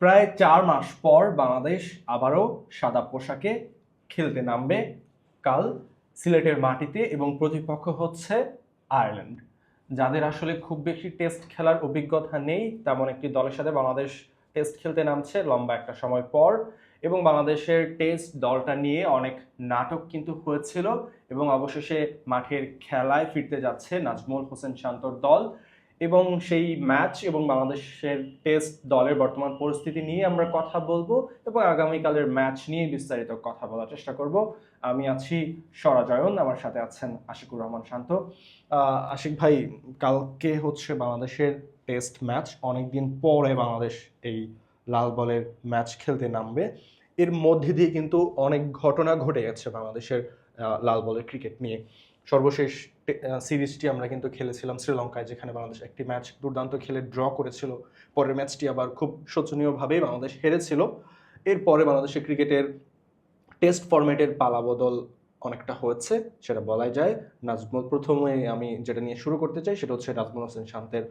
প্রায় 4 মাস পর বাংলাদেশ আবারও সাদা পোশাকে খেলতে নামবে কাল সিলেটের মাটিতে, এবং প্রতিপক্ষ হচ্ছে আয়ারল্যান্ড, যাদের আসলে খুব বেশি টেস্ট খেলার অভিজ্ঞতা নেই। তেমন একটি দলের সাথে বাংলাদেশ টেস্ট খেলতে নামছে লম্বা একটা সময় পর, এবং বাংলাদেশের টেস্ট দলটা নিয়ে অনেক নাটক কিন্তু হয়েছিল, এবং অবশেষে মাঠের খেলায় ফিরতে যাচ্ছে নাজমুল হোসেন শান্তর দল। এবং সেই ম্যাচ এবং বাংলাদেশের টেস্ট দলের বর্তমান পরিস্থিতি নিয়ে আমরা কথা বলবো, এবং আগামীকালের ম্যাচ নিয়ে বিস্তারিত কথা বলার চেষ্টা করব। আমি আছি সরাজয়ন, আমার সাথে আছেন আশিকুর রহমান শান্ত। আশিক ভাই, কালকে হচ্ছে বাংলাদেশের টেস্ট ম্যাচ, অনেকদিন পরে বাংলাদেশ এই লাল বলের ম্যাচ খেলতে নামবে। এর মধ্যে দিয়ে কিন্তু অনেক ঘটনা ঘটে গেছে বাংলাদেশের লাল বলের ক্রিকেট নিয়ে। সর্বশেষ সিরিজটি আমরা কিন্তু খেলেছিলাম শ্রীলঙ্কায়, যেখানে বাংলাদেশ একটি ম্যাচ দুর্দান্ত খেলে ড্র করেছিল। পরের ম্যাচটি আবার খুব শোচনীয়ভাবেই বাংলাদেশ হেরেছিল। এরপরে বাংলাদেশের ক্রিকেটের টেস্ট ফরম্যাটের পালাবদল অনেকটা হয়েছে, সেটা বলাই যায়। নাজমুল, প্রথমে আমি যেটা নিয়ে শুরু করতে চাই সেটা হচ্ছে নাজমুল হোসেন শান্তের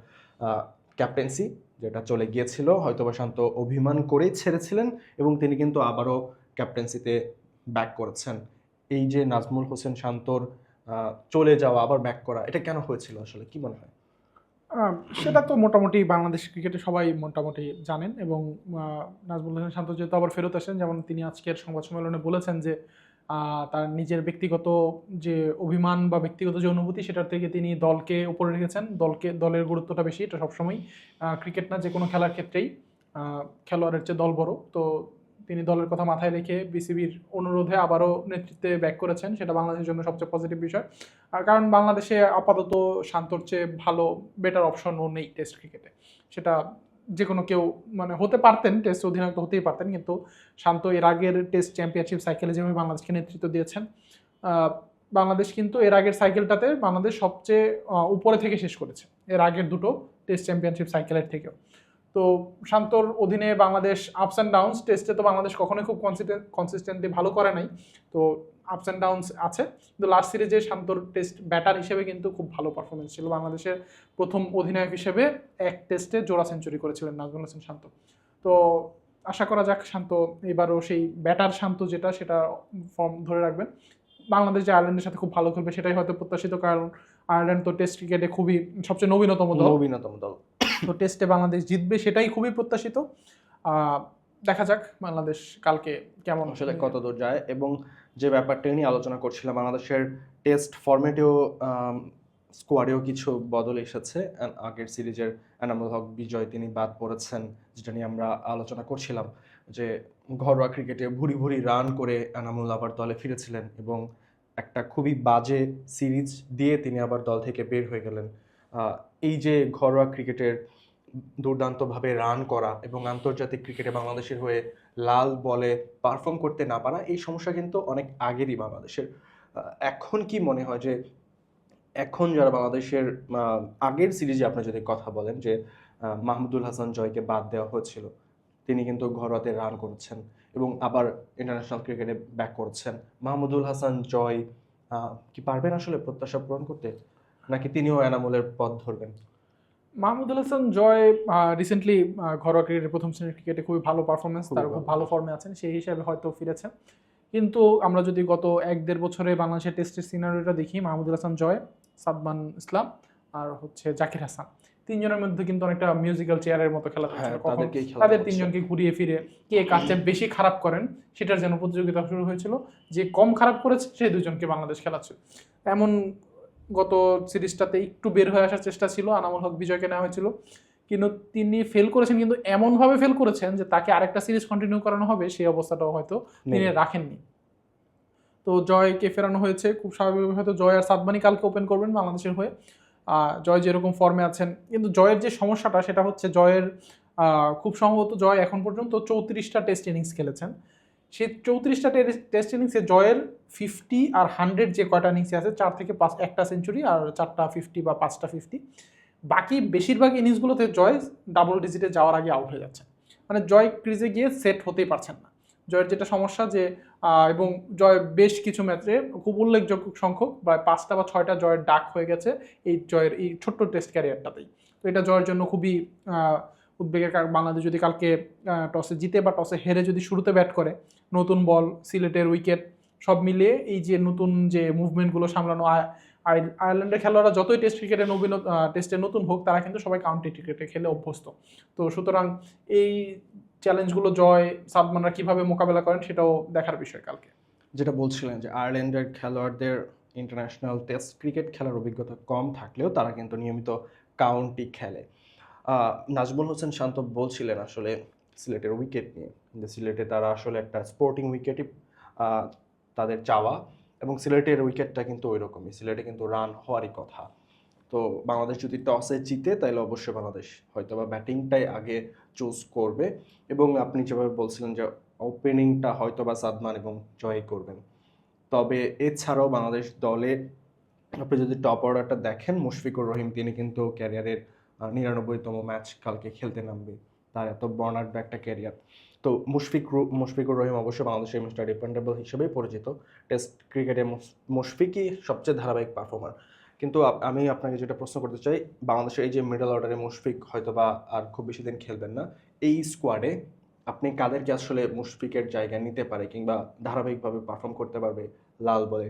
ক্যাপ্টেন্সি, যেটা চলে গিয়েছিল। হয়তোবা শান্ত অভিমান করেই ছেড়েছিলেন, এবং তিনি কিন্তু আবারও ক্যাপ্টেন্সিতে ব্যাক করেছেন। এই যে নাজমুল হোসেন শান্তর চলে যাওয়া আবার ব্যাক করা, এটা কেন হয়েছিল আসলে, কি মনে হয়? সেটা তো মোটামুটি বাংলাদেশ ক্রিকেটে সবাই মোটামুটি জানেন, এবং নাজমুল হোসেন শান্ত যেহেতু আবার ফেরত আসেন, যেমন তিনি আজকের সংবাদ সম্মেলনে বলেছেন যে তার নিজের ব্যক্তিগত যে অভিমান বা ব্যক্তিগত যে অনুভূতি, সেটার থেকে তিনি দলকে উপরে রেখেছেন। দলের গুরুত্বটা বেশি, এটা সবসময় ক্রিকেট না, যে কোনো খেলার ক্ষেত্রেই খেলোয়াড়ের চেয়ে দল বড়। তো তিনি দলের কথা মাথায় রেখে বিসিবির অনুরোধে আবারও নেতৃত্বে ব্যাক করেছেন, সেটা বাংলাদেশের জন্য সবচেয়ে পজিটিভ বিষয়। কারণ বাংলাদেশে আপাতত শান্তর চেয়ে ভালো বেটার অপশনও নেই টেস্ট ক্রিকেটে। সেটা যে কোনো কেউ মানে হতে পারতেন, টেস্ট অধিনায়ক তো হতেই পারতেন, কিন্তু শান্ত এর আগের টেস্ট চ্যাম্পিয়নশিপ সাইকেলে যেভাবে বাংলাদেশকে নেতৃত্ব দিয়েছেন, বাংলাদেশ কিন্তু এর আগের সাইকেলটাতে বাংলাদেশ সবচেয়ে উপরে থেকে শেষ করেছে, এর আগের দুটো টেস্ট চ্যাম্পিয়নশিপ সাইকেলের থেকেও। তো শান্তর অধীনে বাংলাদেশ আপস অ্যান্ড ডাউনস, টেস্টে তো বাংলাদেশ কখনোই খুব কনসিস্টেন্টলি ভালো করে নাই, তো আপস অ্যান্ড ডাউনস আছে। কিন্তু লাস্ট সিরিজে শান্তর টেস্ট ব্যাটার হিসেবে কিন্তু খুব ভালো পারফরমেন্স ছিল। বাংলাদেশের প্রথম অধিনায়ক হিসেবে এক টেস্টে জোড়া সেঞ্চুরি করেছিলেন নাজমুল হোসেন শান্ত। তো আশা করা যাক শান্ত এবারও সেই ব্যাটার শান্ত যেটা, সেটা ফর্ম ধরে রাখবেন। বাংলাদেশ যে আয়ারল্যান্ডের সাথে খুব ভালো খেলবে সেটাই হয়তো প্রত্যাশিত, কারণ আয়ারল্যান্ড তো টেস্ট ক্রিকেটে খুবই সবচেয়ে নবীনতম দল। তো টেস্টে বাংলাদেশ জিতবে সেটাই খুবই প্রত্যাশিত। দেখা যাক বাংলাদেশ কালকে কেমন আসলে কত দূর যায়। এবং যে ব্যাপারটা নিয়ে আলোচনা করছিলাম, বাংলাদেশের টেস্ট ফরম্যাটেও স্কোয়াডেও কিছু বদল এসেছে। আগের সিরিজের এনামুল হক বিজয় তিনি বাদ পড়েছেন, যেটা নিয়ে আমরা আলোচনা করছিলাম, যে ঘরোয়া ক্রিকেটে ভুরি ভুরি রান করে এনামুল আবার দলে ফিরেছিলেন, এবং একটা খুবই বাজে সিরিজ দিয়ে তিনি আবার দল থেকে বের হয়ে গেলেন। এই যে ঘরোয়া ক্রিকেটের দুর্দান্তভাবে রান করা এবং আন্তর্জাতিক ক্রিকেটে বাংলাদেশের হয়ে লাল বলে পারফর্ম করতে না পারা, এই সমস্যা কিন্তু অনেক আগেরই বাংলাদেশের। এখন কি মনে হয় যে এখন যারা বাংলাদেশের আগের সিরিজে আপনি যদি কথা বলেন, যে মাহমুদুল হাসান জয়কে বাদ দেওয়া হয়েছিল, তিনি কিন্তু ঘরোয়াতে রান করেছেন এবং আবার ইন্টারন্যাশনাল ক্রিকেটে ব্যাক করছেন, মাহমুদুল হাসান জয় কি পারবেন আসলে প্রত্যাশা পূরণ করতে, নাকি তিনিও এনামুলের পথ ধরবেন? মাহমুদুল হাসান জয় রিসেন্টলি ঘরোয়া ক্রিকেটে প্রথম শ্রেণীর ক্রিকেটে খুবই ভালো পারফরমেন্স, তার খুব ভালো ফর্মে আছেন, সেই হিসাবে হয়তো ফিরেছেন। কিন্তু আমরা যদি গত 1-1.5 বছরে বাংলাদেশের টেস্টের সিনারিওটা দেখি, মাহমুদুল হাসান জয়, সাদমান ইসলাম আর হচ্ছে জাকির হাসান, তিনজনের মধ্যে কিন্তু অনেকটা মিউজিক্যাল চেয়ারের মতো খেলা হচ্ছিল। তাদের তিনজনকে ঘুরিয়ে ফিরে কে কাজটা বেশি খারাপ করেন সেটার যেন প্রতিযোগিতা শুরু হয়েছিল। যে কম খারাপ করেছে সেই দুজনকে বাংলাদেশ খেলাচ্ছে। এমন গত সিরিজটাতে একটু বের হয়ে আসার চেষ্টা ছিল, আনামুল হক বিজয়কে নেওয়া হয়েছিল, কিন্তু তিনি ফেল করেছেন, কিন্তু এমনভাবে ফেল করেছেন যে তাকে আরেকটা সিরিজ কন্টিনিউ করানো হবে সেই অবস্থাটাও হয়তো তিনি রাখেননি। তো জয়কে ফেরানো হয়েছে খুব স্বাভাবিকভাবে। হয়তো জয় আর সাদমানি কালকে ওপেন করবেন বাংলাদেশের হয়ে। জয় যেরকম ফর্মে আছেন, কিন্তু জয়ের যে সমস্যাটা সেটা হচ্ছে জয়ের খুব সম্ভবত জয় এখন পর্যন্ত 34টা টেস্ট ইনিংস খেলেছেন। সেই 34টা টেস্ট ইনিংসে জয়ের 50 আর 100 যে কয়টা ইনিংসে আছে, 4 থেকে 5 একটা সেঞ্চুরি আর 4টা 50 বা 5টা 50, বাকি বেশিরভাগ ইনিংসগুলোতে জয় ডাবল ডিজিটে যাওয়ার আগে আউট হয়ে যাচ্ছে। মানে জয় ক্রিজে গিয়ে সেট হতেই পারছেন না। জয়ের যেটা সমস্যা যে এবং জয় বেশ কিছু ম্যাচে খুব উল্লেখযোগ্য সংখ্যক বা 5টা বা 6টা জয়ের ডাক হয়ে গেছে এই জয়ের এই ছোট্ট টেস্ট ক্যারিয়ারটাতেই। তো এটা জয়ের জন্য খুবই বাংলাদেশ যদি কালকে টসে জিতে বা টসে হেরে যদি শুরুতে ব্যাট করে, নতুন বল, সিলেটের উইকেট সব মিলিয়ে এই যে নতুন যে মুভমেন্টগুলো সামলানো, আয়ারল্যান্ডের খেলোয়াড়রা যতই টেস্ট ক্রিকেটে টেস্টে নতুন হোক, তারা কিন্তু সবাই কাউন্টি ক্রিকেটে খেলে অভ্যস্ত। তো সুতরাং এই চ্যালেঞ্জগুলো জয় সাদমানরা কিভাবে মোকাবেলা করেন সেটাও দেখার বিষয় কালকে। যেটা বলছিলেন যে আয়ারল্যান্ডের খেলোয়াড়দের ইন্টারন্যাশনাল টেস্ট ক্রিকেট খেলার অভিজ্ঞতা কম থাকলেও তারা কিন্তু নিয়মিত কাউন্টি খেলে। নাজমুল হোসেন শান্ত বলছিলেন আসলে সিলেটের উইকেট নিয়ে, যে সিলেটে তারা আসলে একটা স্পোর্টিং উইকেটই তাদের চাওয়া, এবং সিলেটের উইকেটটা কিন্তু ওই রকমই, সিলেটে কিন্তু রান হওয়ারই কথা। তো বাংলাদেশ যদি টসে জিতে তাহলে অবশ্যই বাংলাদেশ হয়তো বা ব্যাটিংটাই আগে চুজ করবে, এবং আপনি যেভাবে বলছিলেন যে ওপেনিংটা হয়তো বা সাদমান এবং জয় করবেন। তবে এছাড়াও বাংলাদেশ দলে আপনি যদি টপ অর্ডারটা দেখেন, মুশফিকুর রহিম তিনি কিন্তু ক্যারিয়ারের 99তম ম্যাচ কালকে খেলতে নামবে, তার এত বর্নাঢ্য একটা ক্যারিয়ার। তো মুশফিকুর রহিম অবশ্যই বাংলাদেশের মিস্টার ডিপেন্ডেবল হিসেবেই পরিচিত। টেস্ট ক্রিকেটে মুশফিকই সবচেয়ে ধারাবাহিক পারফর্মার। কিন্তু আমি আপনাকে যেটা প্রশ্ন করতে চাই, বাংলাদেশের এই যে মিডল অর্ডারে মুশফিক হয়তো বা আর খুব বেশি দিন খেলবেন না, এই স্কোয়াডে আপনি কাদেরকে আসলে মুশফিকের জায়গা নিতে পারে কিংবা ধারাবাহিকভাবে পারফর্ম করতে পারবে লাল বলে,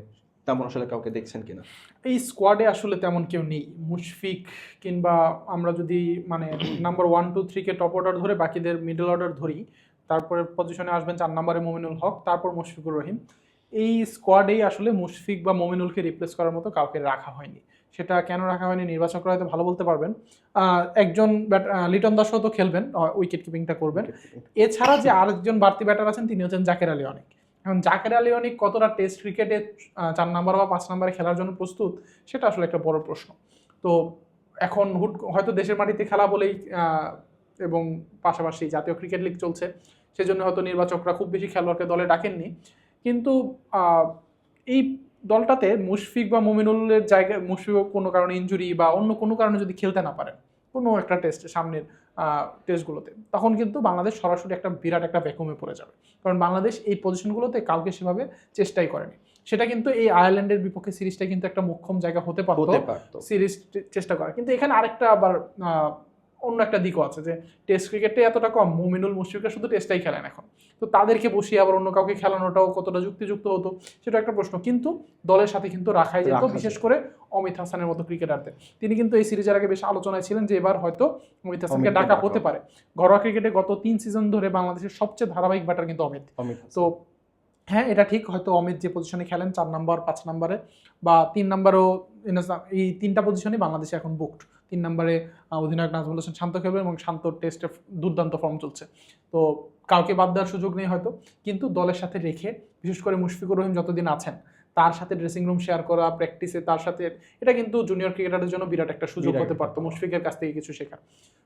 তেমন আসলে কাউকে দেখছেন কিনা? এই স্কোয়াডে আসলে তেমন কেউ নেই। মুশফিক কিংবা আমরা যদি মানে নাম্বার 1, 2, 3 টপ অর্ডার ধরে বাকিদের মিডল অর্ডার ধরি, তারপরে পজিশনে আসবেন 4 নম্বরে মমিনুল হক, তারপর মুশফিকুর রহিম। এই স্কোয়াডেই আসলে মুশফিক বা মমিনুলকে রিপ্লেস করার মতো কাউকে রাখা হয়নি। সেটা কেন রাখা হয়নি নির্বাচকরা হয়তো ভালো বলতে পারবেন। একজন লিটন দাসও তো খেলবেন, উইকেট কিপিংটা করবেন। এছাড়া যে আরেকজন বাড়তি ব্যাটার আছেন তিনি হচ্ছেন জাকের আলী অনেক। এখন জাকের আলী অনেক কতটা টেস্ট ক্রিকেটে 4 নম্বর বা 5 নম্বরে খেলার জন্য প্রস্তুত, সেটা আসলে একটা বড় প্রশ্ন। তো এখন হয়তো দেশের মাটিতে খেলা বলেই এবং পাশাপাশি জাতীয় ক্রিকেট লিগ চলছে, সেজন্য হয়তো নির্বাচকরা খুব বেশি খেলোয়াড়কে দলে ডাকেননি। কিন্তু এই দলটাতে মুশফিক বা মুমিনুলের জায়গায় মুশফিক কোনো কারণে ইনজুরি বা অন্য কোনো কারণে যদি খেলতে না পারেন কোনো একটা টেস্টে, সামনের টেস্টগুলোতে, তখন কিন্তু বাংলাদেশ সরাসরি একটা বিরাট একটা ভ্যাকুমে পড়ে যাবে। কারণ বাংলাদেশ এই পজিশনগুলোতে কাউকে সেভাবে চেষ্টাই করেনি। সেটা কিন্তু এই আয়ারল্যান্ডের বিপক্ষে সিরিজটা কিন্তু একটা মোক্ষম জায়গা হতে পারতো সিরিজ চেষ্টা করা। কিন্তু এখানে আরেকটা আবার অন্য একটা দিকও আছে, যে টেস্ট ক্রিকেটে এতটা কম, মুমিনুল মুশফিকরা শুধু টেস্টটাই খেলেন এখন, তো তাদেরকে বসিয়ে আবার অন্য কাউকে খেলানোটাও কতটা যুক্তিযুক্ত হতো সেটা একটা প্রশ্ন। কিন্তু দলের সাথে কিন্তু রাখাই যেত, বিশেষ করে অমিত হাসানের মতো ক্রিকেটারদের। তিনি কিন্তু এই সিরিজের আগে বেশ আলোচনায় ছিলেন যে এবার হয়তো অমিত হাসানকে ডাকা হতে পারে। ঘরোয়া ক্রিকেটে গত 3 সিজন ধরে বাংলাদেশের সবচেয়ে ধারাবাহিক ব্যাটার কিন্তু অমিত। তো হ্যাঁ, এটা ঠিক, হয়তো অমিত যে পজিশনে খেলেন 4 নম্বর, 5 নম্বরে বা 3 নম্বরও, এই 3টা পজিশনই বাংলাদেশে এখন বুকড। 3 নম্বরে অধিনায়ক নাজমুল হোসেন শান্ত খেলবেন এবং শান্ত টেস্টে দুর্দান্ত ফর্ম চলছে, তো কাউকে বাদ দেওয়ার সুযোগ নেই হয়তো। কিন্তু দলের সাথে রেখে, বিশেষ করে মুশফিকুর রহিম যতদিন আছেন তার সাথে ড্রেসিং রুম শেয়ার করা, প্র্যাকটিসে তার সাথে, এটা কিন্তু জুনিয়র ক্রিকেটারদের জন্য বিরাট একটা সুযোগ হতে পারতো মুশফিকের কাছ থেকে কিছু শেখার।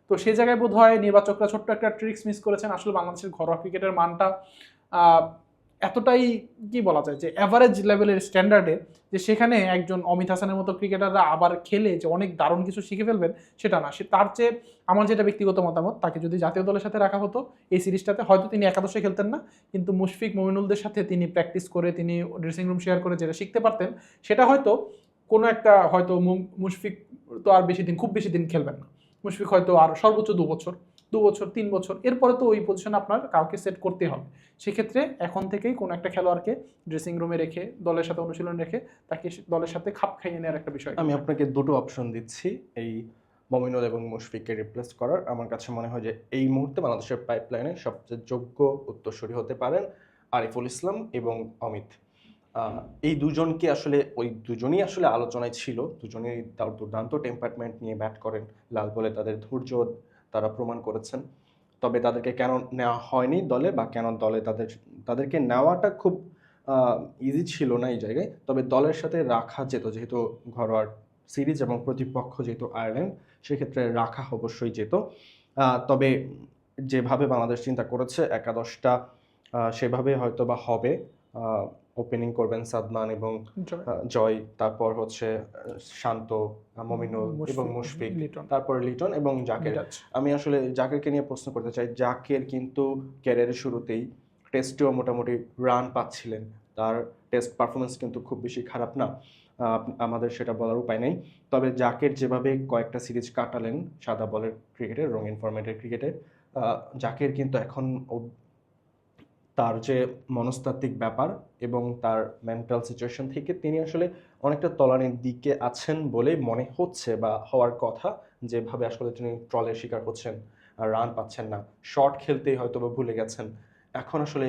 তো সেই জায়গায় বোধ হয় নির্বাচকরা ছোট্ট একটা ট্রিক্স মিস করেছেন। আসলে বাংলাদেশের ঘরোয়া ক্রিকেটের মানটা এতটাই কি বলা যায় যে অ্যাভারেজ লেভেলের স্ট্যান্ডার্ডে, যে সেখানে একজন অমিত হাসানের মতো ক্রিকেটাররা আবার খেলে যে অনেক দারুণ কিছু শিখে ফেলবেন সেটা না। তার চেয়ে আমার যেটা ব্যক্তিগত মতামত, তাকে যদি জাতীয় দলের সাথে রাখা হতো এই সিরিজটাতে, হয়তো তিনি একাদশে খেলতেন না, কিন্তু মুশফিক মমিনুলদের সাথে তিনি প্র্যাকটিস করে, তিনি ড্রেসিং রুম শেয়ার করে যেটা শিখতে পারতেন, সেটা হয়তো কোনো একটা, হয়তো মুশফিক তো আর খুব বেশি দিন খেলবেন না। মুশফিক হয়তো আর সর্বোচ্চ 2 বছর, 3 বছর, এরপরে তো ওই পজিশনে আপনার কাউকে সেট করতে হবে। সেক্ষেত্রে এখন থেকেই কোনো একটা খেলোয়াড়কে ড্রেসিং রুমে রেখে, দলের সাথে অনুশীলন রেখে, তাকে দলের সাথে খাপ খাইয়ে নেওয়ার একটা বিষয়। আমি আপনাকে দুটো অপশন দিচ্ছি এই মমিনুল এবং মুশফিককে রিপ্লেস করার। আমার কাছে মনে হয় যে এই মুহূর্তে বাংলাদেশের পাইপলাইনে সবচেয়ে যোগ্য উত্তরসূরি হতে পারেন আরিফুল ইসলাম এবং অমিত। এই দুজনকে আসলে, ওই দুজনই আসলে আলোচনায় ছিল, দুজনেই দুর্দান্ত টেম্পারমেন্ট নিয়ে ব্যাট করেন, লাল বলে তাদের ধৈর্য তারা প্রমাণ করেছেন। তবে তাদেরকে কেন নেওয়া হয়নি দলে, বা কেন দলে তাদেরকে নেওয়াটা খুব ইজি ছিল না এই জায়গায়, তবে দলের সাথে রাখা যেত, যেহেতু ঘরোয়া সিরিজ এবং প্রতিপক্ষ যেহেতু আয়ারল্যান্ড, সেক্ষেত্রে রাখা অবশ্যই যেত। তবে যেভাবে বাংলাদেশ চিন্তা করেছে একাদশটা, সেভাবে হয়তো বা হবে। ওপেনিং করবেন সাদমান এবং জয়, তারপর হচ্ছে শান্ত, মমিনুল এবং মুশফিক, তারপর লিটন এবং জাকের। আমি আসলে জাকেরকে নিয়ে প্রশ্ন করতে চাই। জাকের কিন্তু ক্যারিয়ারের শুরুতেই টেস্টেও মোটামুটি রান পাচ্ছিলেন, তার টেস্ট পারফরমেন্স কিন্তু খুব বেশি খারাপ না। আমাদের সেটা বলার উপায় নেই। তবে জাকের যেভাবে কয়েকটা সিরিজ কাটালেন সাদা বলের ক্রিকেটে, রঙিন ফরম্যাটের ক্রিকেটে, জাকের কিন্তু এখন তার যে মনস্তাত্ত্বিক ব্যাপার এবং তার মেন্টাল সিচুয়েশন থেকে তিনি আসলে অনেকটা তলানির দিকে আছেন বলে মনে হচ্ছে বা হওয়ার কথা। যেভাবে আসলে তিনি ট্রলের শিকার হচ্ছেন, আর রান পাচ্ছেন না, শর্ট খেলতেই হয়তো বা ভুলে গেছেন। এখন আসলে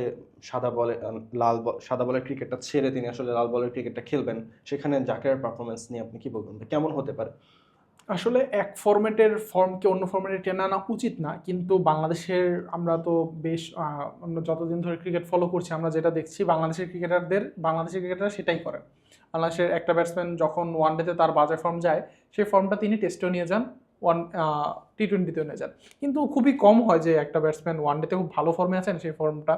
সাদা বলের ক্রিকেটটা ছেড়ে তিনি আসলে লাল বলের ক্রিকেটটা খেলবেন, সেখানে জাকেরের পারফরমেন্স নিয়ে আপনি কি বলবেন, কেমন হতে পারে? আসলে এক ফরম্যাটের ফর্মকে অন্য ফরম্যাটে টেনে আনা উচিত না, কিন্তু বাংলাদেশের আমরা তো বেশ আমরা যতদিন ধরে ক্রিকেট ফলো করছি আমরা যেটা দেখছি বাংলাদেশের ক্রিকেটাররা সেটাই করেন। বাংলাদেশের একটা ব্যাটসম্যান যখন ওয়ানডেতে তার বাজে ফর্ম যায়, সেই ফর্মটা তিনি টেস্টেও নিয়ে যান, ওয়ান টি-20তেও নিয়ে যান। কিন্তু খুবই কম হয় যে একটা ব্যাটসম্যান ওয়ানডেতে খুব ভালো ফর্মে আছেন, সেই ফর্মটা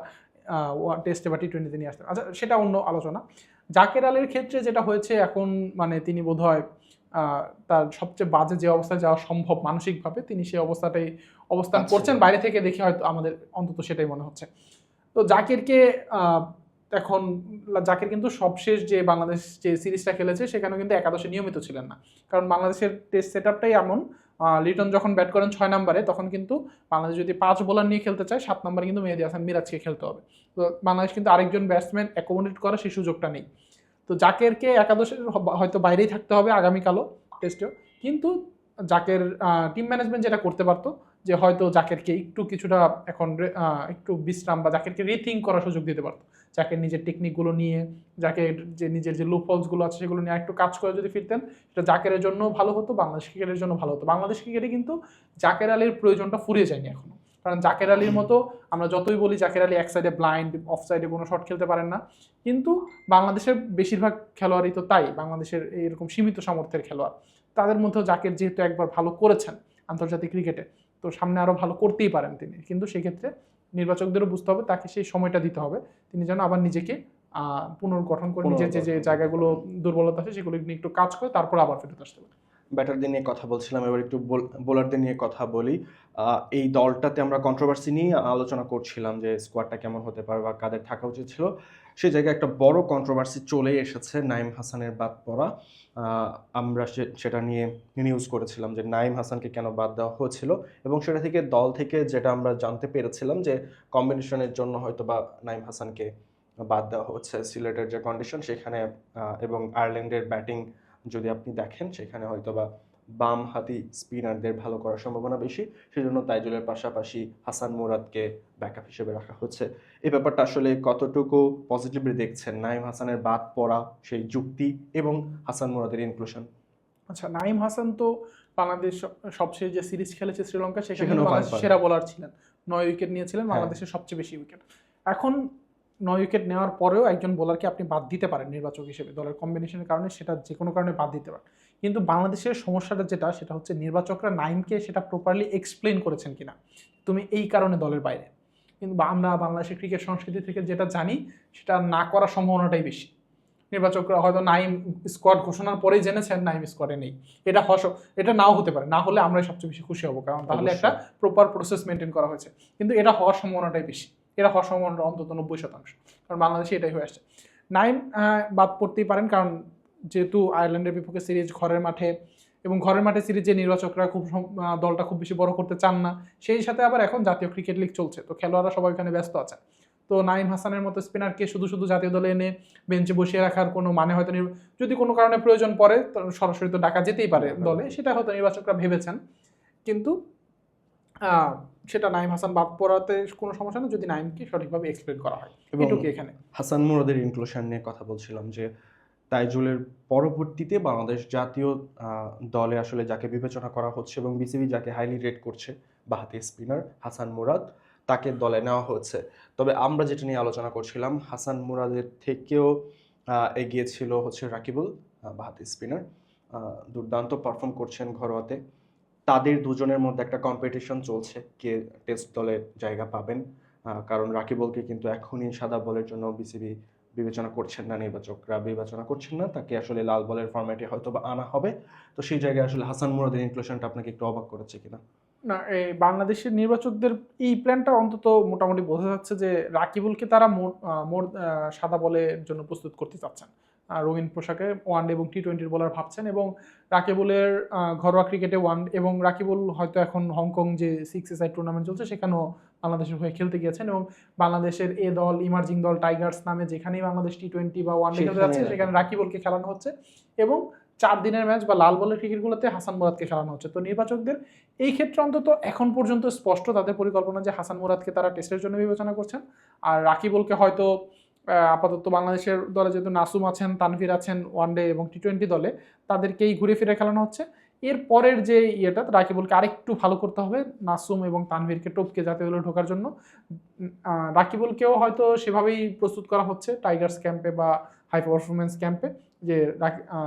টেস্টে বা টি-20তে নিয়ে আসতেন। আচ্ছা, সেটা অন্য আলোচনা। জাকের আলীর ক্ষেত্রে যেটা হয়েছে এখন, মানে তিনি বোধহয় তার সবচেয়ে বাজে যে অবস্থায় যাওয়া সম্ভব মানসিকভাবে, তিনি সেই অবস্থান আচ্ছা। করছেন। বাইরে থেকে দেখে হয়তো আমাদের অন্তত সেটাই মনে হচ্ছে। তো জাকিরকে এখন জাকির কিন্তু সবশেষ যে বাংলাদেশ যে সিরিজটা খেলেছে সেখানেও কিন্তু একাদশে নিয়মিত ছিলেন না, কারণ বাংলাদেশের টেস্ট সেট আপটাই এমন। লিটন যখন ব্যাট করেন 6 নম্বরে, তখন কিন্তু বাংলাদেশ যদি 5 বোলার নিয়ে খেলতে চায়, 7 নম্বরে কিন্তু মেহেদী হাসান মিরাজকে খেলতে হবে। তো বাংলাদেশ কিন্তু আরেকজন ব্যাটসম্যান অ্যাকোমোডেট করার সেই সুযোগটা নেই। তো জাকেরকে একাদশের হয়তো বাইরেই থাকতে হবে আগামীকালও টেস্টেও। কিন্তু জাকের টিম ম্যানেজমেন্ট যেটা করতে পারতো, যে হয়তো জাকেরকে কিছুটা এখন একটু বিশ্রাম বা জাকেরকে রিথিঙ্ক করার সুযোগ দিতে পারতো। জাকের নিজের টেকনিকগুলো নিয়ে, জাকের যে নিজের যে লুপহোলসগুলো আছে সেগুলো নিয়ে একটু কাজ করে যদি ফিরতেন, সেটা জাকেরের জন্য ভালো হতো, বাংলাদেশ ক্রিকেটের জন্য ভালো হতো। বাংলাদেশ ক্রিকেটে কিন্তু জাকের আলীর প্রয়োজনটা ফুরিয়ে যায়নি এখনো। কারণ জাকের আলীর মতো, আমরা যতই বলি জাকের আলী এক সাইডে ব্লাইন্ড, অফ সাইডে কোনো শট খেলতে পারেন না, কিন্তু বাংলাদেশের বেশিরভাগ খেলোয়াড়ই তো তাই, বাংলাদেশের এইরকম সীমিত সামর্থ্যের খেলোয়াড়। তাদের মধ্যেও জাকের যেহেতু একবার ভালো করেছেন আন্তর্জাতিক ক্রিকেটে, তো সামনে আরও ভালো করতেই পারেন তিনি। কিন্তু সেক্ষেত্রে নির্বাচকদেরও বুঝতে হবে, তাকে সেই সময়টা দিতে হবে, তিনি যেন আবার নিজেকে পুনর্গঠন করে নিজের যে জায়গাগুলো দুর্বলতা আছে সেগুলো নিয়ে একটু কাজ করে তারপর আবার ফেরত আসতে হবে। ব্যাটারদের নিয়ে কথা বলছিলাম, এবার একটু বোলারদের নিয়ে কথা বলি। এই দলটাতে আমরা কন্ট্রোভার্সি নিয়ে আলোচনা করছিলাম যে স্কোয়াডটা কেমন হতে পারে বা কাদের থাকা উচিত ছিল। সেই জায়গায় একটা বড় কন্ট্রোভার্সি চলে এসেছে, নাইম হাসানের বাদ পড়া। আমরা সেটা নিয়ে নিউজ করেছিলাম যে নাইম হাসানকে কেন বাদ দেওয়া হয়েছিল, এবং সেটা থেকে দল থেকে যেটা আমরা জানতে পেরেছিলাম যে কম্বিনেশনের জন্য হয়তো বা নাইম হাসানকে বাদ দেওয়া হচ্ছে। সিলেটের যে কন্ডিশন সেখানে এবং আয়ারল্যান্ডের ব্যাটিং যদি আপনি দেখেন, সেখানে হয়তো বা বাম হাতি স্পিনারদের ভালো করার সম্ভাবনা বেশি, সেজন্য তাইজুলের পাশাপাশি হাসান মুরাদকে ব্যাকআপ হিসেবে রাখা হচ্ছে। এই ব্যাপারটা আসলে কতটুকু পজিটিভলি দেখছেন, নাইম হাসানের বাদ পড়া, সেই যুক্তি এবং হাসান মুরাদের ইনক্লুশন? আচ্ছা, নাইম হাসান তো বাংলাদেশ সবশেষ যে সিরিজ খেলেছে শ্রীলঙ্কা, সেখানে সেখানেও বাংলাদেশ পাঁচবার। সেরা বোলার ছিলেন, 9 উইকেট নিয়েছিলেন, হ্যাঁ। বাংলাদেশের সবচেয়ে বেশি উইকেট। এখন 9 উইকেট নেওয়ার পরেও একজন বোলারকে আপনি বাদ দিতে পারেন নির্বাচক হিসেবে, দলের কম্বিনেশনের কারণে, সেটা যে কোনো কারণে বাদ দিতে পারেন। কিন্তু বাংলাদেশের সমস্যাটা সেটা হচ্ছে নির্বাচকরা নাইমকে সেটা প্রপারলি এক্সপ্লেন করেছেন কিনা, তুমি এই কারণে দলের বাইরে। কিন্তু আমরা বাংলাদেশের ক্রিকেট সংস্কৃতি থেকে যেটা জানি, সেটা না করার সম্ভাবনাটাই বেশি। নির্বাচকরা হয়তো নাইম স্কোয়াড ঘোষণার পরেই জেনেছেন নাইম স্কোয়াডে নেই। এটা নাও হতে পারে, না হলে আমরাই সবচেয়ে বেশি খুশি হব, কারণ তাহলে একটা প্রপার প্রসেস মেনটেন করা হয়েছে। কিন্তু এটা হওয়ার সম্ভাবনাটাই বেশি, এটা হওয়ার সম্ভাবনা অন্তত 90%, কারণ বাংলাদেশে এটাই হয়ে আসছে। নাইম বাদ পড়তেই পারেন, কারণ যেহেতু আয়ারল্যান্ডের বিপক্ষে সিরিজ ঘরের মাঠে, এবং ঘরের মাঠে সিরিজে নির্বাচকরা দলটা খুব বেশি বড় করতে চান না, সেই সাথে আবার এখন জাতীয় ক্রিকেট লিগ চলছে, তো খেলোয়াড়রা সবাই ওখানে ব্যস্ত আছে। তো নাইম হাসানের মতো স্পিনারকে শুধু শুধু জাতীয় দলে এনে বেঞ্চে বসিয়ে রাখার কোনো মানে হয়তো যদি কোনো কারণে প্রয়োজন পড়ে সরাসরি তো ডাকা যেতেই পারে দলে, সেটা হয়তো নির্বাচকরা ভেবেছেন। কিন্তু সেটা নাইম হাসান বাদ পড়াতে কোনো সমস্যা না, যদি নাইমকে সঠিকভাবে এক্সপ্লেন করা হয়। এটুকু এখানে হাসান মুরাদের ইনক্লুশন নিয়ে কথা বলছিলাম যে তাইজুলের পরবর্তীতে বাংলাদেশ জাতীয় দলে আসলে যাকে বিবেচনা করা হচ্ছে এবং বিসিবি যাকে হাইলি রেট করছে, বাঁহাতি স্পিনার হাসান মুরাদ, তাকে দলে নেওয়া হচ্ছে। তবে আমরা যেটা নিয়ে আলোচনা করছিলাম, হাসান মুরাদের থেকেও এগিয়ে ছিল হচ্ছে রাকিবুল, বাঁহাতি স্পিনার, দুর্দান্ত পারফর্ম করছেন ঘরোয়াতে। তাদের দুজনের মধ্যে একটা কম্পিটিশন চলছে কে টেস্ট দলে জায়গা পাবেন, কারণ রাকিবুলকে কিন্তু এখনই সাদা বলের জন্য বিসিবি বিবেচনা করছেন না, নির্বাচকরা বিবেচনা করছেন না, তাকে আসলে লাল বলের ফরম্যাটে হয়তো বা আনা হবে। তো সেই জায়গায় আসলে হাসান মুরাদের ইনক্লুশনটা আপনাকে একটু অবাক করেছে কিনা? না, এই বাংলাদেশের নির্বাচকদের এই প্ল্যানটা অন্তত মোটামুটি বোঝা যাচ্ছে যে রাকিবুলকে তারা মোর সাদা বলের জন্য প্রস্তুত করতে চাচ্ছেন। রঙিন পোশাকে ওয়ানডে এবং টি-20 বোলার ভাবছেন। এবং রাকিবুলের ঘরোয়া ক্রিকেটে এবং রাকিবুল হয়তো এখন হংকং যে 6 টুর্নামেন্ট চলছে সেখানেও বাংলাদেশের হয়ে খেলতে গিয়েছেন, এবং বাংলাদেশের এ দল, ইমার্জিং দল টাইগার্স নামে যেখানেই বাংলাদেশ টি-20 বা ওয়ানডে খেলতে যাচ্ছে সেখানে রাকিবুলকে খেলানো হচ্ছে। এবং 4 দিনের ম্যাচ বা লাল বলের ক্রিকেটগুলোতে হাসান মুরাদকে খেলানো হচ্ছে। তো নির্বাচকদের এই ক্ষেত্রে অন্তত এখন পর্যন্ত স্পষ্ট তাদের পরিকল্পনা যে হাসান মুরাদকে তারা টেস্টের জন্য বিবেচনা করছেন, আর রাকিবুলকে হয়তো আপাতত বাংলাদেশের দলে যেহেতু নাসুম আছেন, তানভীর আছেন ওয়ানডে এবং টি-20 দলে, তাদেরকেই ঘুরে ফিরে খেলানো হচ্ছে। এর পরের যে ইয়েটা রাকিবুলকে আরেকটু ভালো করতে হবে নাসুম এবং তানভীরকে টপকে জাতীয় দলে ঢোকার জন্য। রাকিবুলকেও হয়তো সেভাবেই প্রস্তুত করা হচ্ছে টাইগার্স ক্যাম্পে বা হাই পারফরমেন্স ক্যাম্পে, যে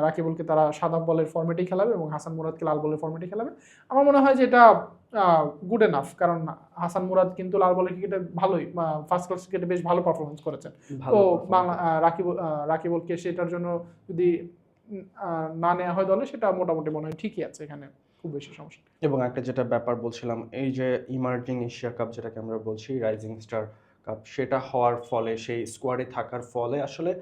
রাকিবুলকে তারা সাদা বলের ফর্মেটেই খেলাবে এবং হাসান মুরাদকে লাল বলের ফর্মেটে খেলাবে। আমার মনে হয় যে এটা গুড এনাফ, কারণ হাসান মুরাদ কিন্তু লাল বলের ক্রিকেটে ভালোই, ফার্স্ট ক্লাস ক্রিকেটে বেশ ভালো পারফরমেন্স করেছেন। তো রাকিবুলকে সেটার জন্য যদি না নেওয়া হয় দলে, সেটা মোটামুটি মনে হয় ঠিকই আছে, এখানে খুব বেশি সমস্যা। এবং একটা যেটা ব্যাপার বলছিলাম, এই যে ইমার্জিং এশিয়া কাপ যেটাকে আমরা বলছি, রাইজিং স্টার কাপ, সেটা হওয়ার ফলে সেই স্কোয়াডে থাকার ফলে আসলে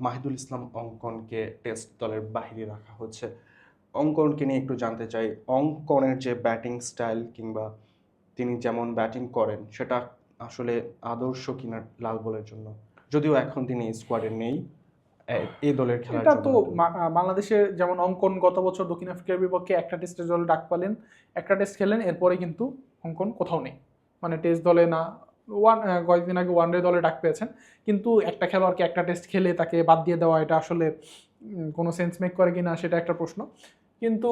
মাহিদুল ইসলাম অঙ্কনকে টেস্ট দলের বাইরে রাখা হচ্ছে। অঙ্কনকে নিয়ে একটু জানতে চাই, অঙ্কনের যে ব্যাটিং স্টাইল কিংবা তিনি যেমন ব্যাটিং করেন সেটা আসলে আদর্শ কিনা লাল বলের জন্য, যদিও এখন তিনি স্কোয়াডে নেই এই দলের খেলার এটা তো জন্য। বাংলাদেশের যেমন অঙ্কন গত বছর দক্ষিণ আফ্রিকার বিপক্ষে একটা টেস্টের দলে ডাক পেলেন, একটা টেস্ট খেলেন, এরপরে কিন্তু অঙ্কন কোথাও নেই, মানে টেস্ট দলে না, কয়েকদিন আগে ওয়ানডে দলে ডাক পেয়েছেন, কিন্তু একটা খেলোয়াড়কে একটা টেস্ট খেলে তাকে বাদ দিয়ে দেওয়া, এটা আসলে কোনো সেন্স মেক করে কিনা সেটা একটা প্রশ্ন। কিন্তু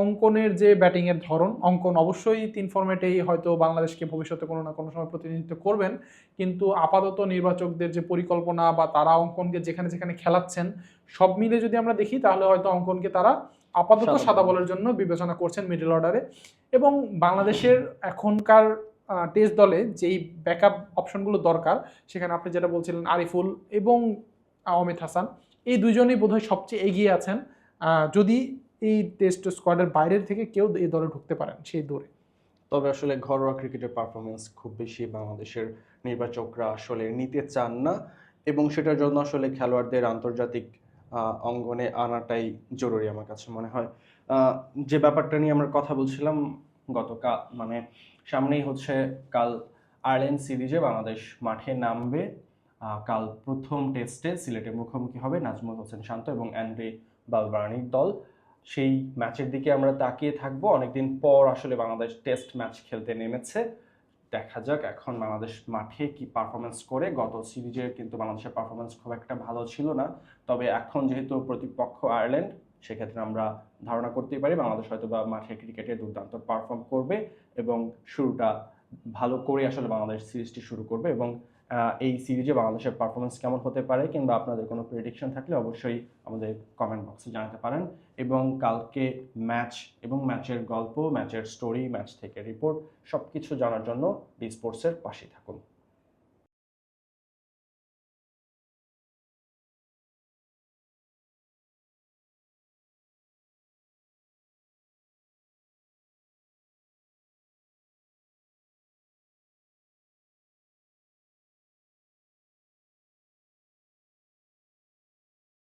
অঙ্কনের যে ব্যাটিংয়ের ধরন, অঙ্কন অবশ্যই 3 ফরম্যাটেই হয়তো বাংলাদেশকে ভবিষ্যতে কোনো না কোনো সময় প্রতিনিধিত্ব করবেন, কিন্তু আপাতত নির্বাচকদের যে পরিকল্পনা বা তারা অঙ্কনকে যেখানে যেখানে খেলাচ্ছেন সব মিলে যদি আমরা দেখি, তাহলে হয়তো অঙ্কনকে তারা আপাতত সাদা বলের জন্য বিবেচনা করছেন মিডল অর্ডারে। এবং বাংলাদেশের এখনকার টেস্ট দলে যেই ব্যাকআপ অপশনগুলো দরকার, সেখানে আপনি যেটা বলছিলেন আরিফুল এবং অমিত হাসান, এই দুজনেই বোধহয় সবচেয়ে এগিয়ে আছেন, যদি এই টেস্ট স্কোয়াডের বাইরের থেকে কেউ এই দলে ঢুকতে পারেন সেই দৌড়ে। তবে আসলে ঘরোয়া ক্রিকেটের পারফরমেন্স খুব বেশি বাংলাদেশের নির্বাচকরা আসলে নিতে চান না, এবং সেটার জন্য আসলে খেলোয়াড়দের আন্তর্জাতিক অঙ্গনে আনাটাই জরুরি আমার কাছে মনে হয়। যে ব্যাপারটা নিয়ে আমরা কথা বলছিলাম, গতকাল মানে সামনেই হচ্ছে কাল আয়ারল্যান্ড সিরিজে বাংলাদেশ মাঠে নামবে। কাল প্রথম টেস্টে সিলেটের মুখোমুখি হবে নাজমুল হোসেন শান্ত এবং অ্যান্ড্রে বালবার্নির দল। সেই ম্যাচের দিকে আমরা তাকিয়ে থাকবো। অনেকদিন পর আসলে বাংলাদেশ টেস্ট ম্যাচ খেলতে নেমেছে, দেখা যাক এখন বাংলাদেশ মাঠে কি পারফরমেন্স করে। গত সিরিজে কিন্তু বাংলাদেশের পারফরমেন্স খুব একটা ভালো ছিল না, তবে এখন যেহেতু প্রতিপক্ষ আয়ারল্যান্ড, সেক্ষেত্রে আমরা ধারণা করতেই পারি বাংলাদেশ হয়তো বা মাঠে ক্রিকেটে দুর্দান্ত পারফর্ম করবে এবং শুরুটা ভালো করে আসলে বাংলাদেশ সিরিজটি শুরু করবে। এবং এই সিরিজে বাংলাদেশের পারফরমেন্স কেমন হতে পারে কিংবা আপনাদের কোনো প্রেডিকশন থাকলে অবশ্যই আমাদের কমেন্ট বক্সে জানাতে পারেন। এবং কালকে ম্যাচ এবং ম্যাচের গল্প, ম্যাচের স্টোরি, ম্যাচ থেকে রিপোর্ট সব কিছু জানার জন্য ডি স্পোর্টসের পাশেই থাকুন।